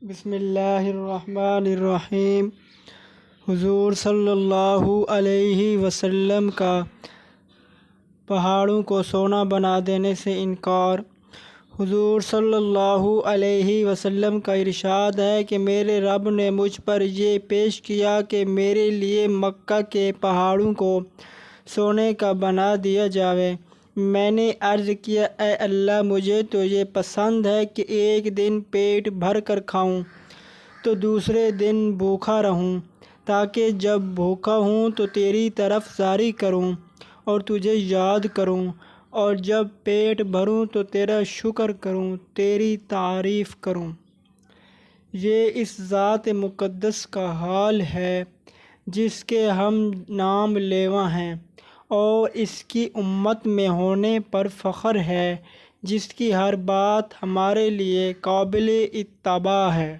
بسم اللہ الرحمن الرحیم۔ حضور صلی اللہ علیہ وسلم کا پہاڑوں کو سونا بنا دینے سے انکار۔ حضور صلی اللہ علیہ وسلم کا ارشاد ہے کہ میرے رب نے مجھ پر یہ پیش کیا کہ میرے لیے مکہ کے پہاڑوں کو سونے کا بنا دیا جاوے۔ میں نے عرض کیا، اے اللہ، مجھے تو یہ پسند ہے کہ ایک دن پیٹ بھر کر کھاؤں تو دوسرے دن بھوکا رہوں، تاکہ جب بھوکا ہوں تو تیری طرف زاری کروں اور تجھے یاد کروں، اور جب پیٹ بھروں تو تیرا شکر کروں، تیری تعریف کروں۔ یہ اس ذات مقدس کا حال ہے جس کے ہم نام لیوا ہیں، اور اس کی امت میں ہونے پر فخر ہے، جس کی ہر بات ہمارے لیے قابل اتباع ہے۔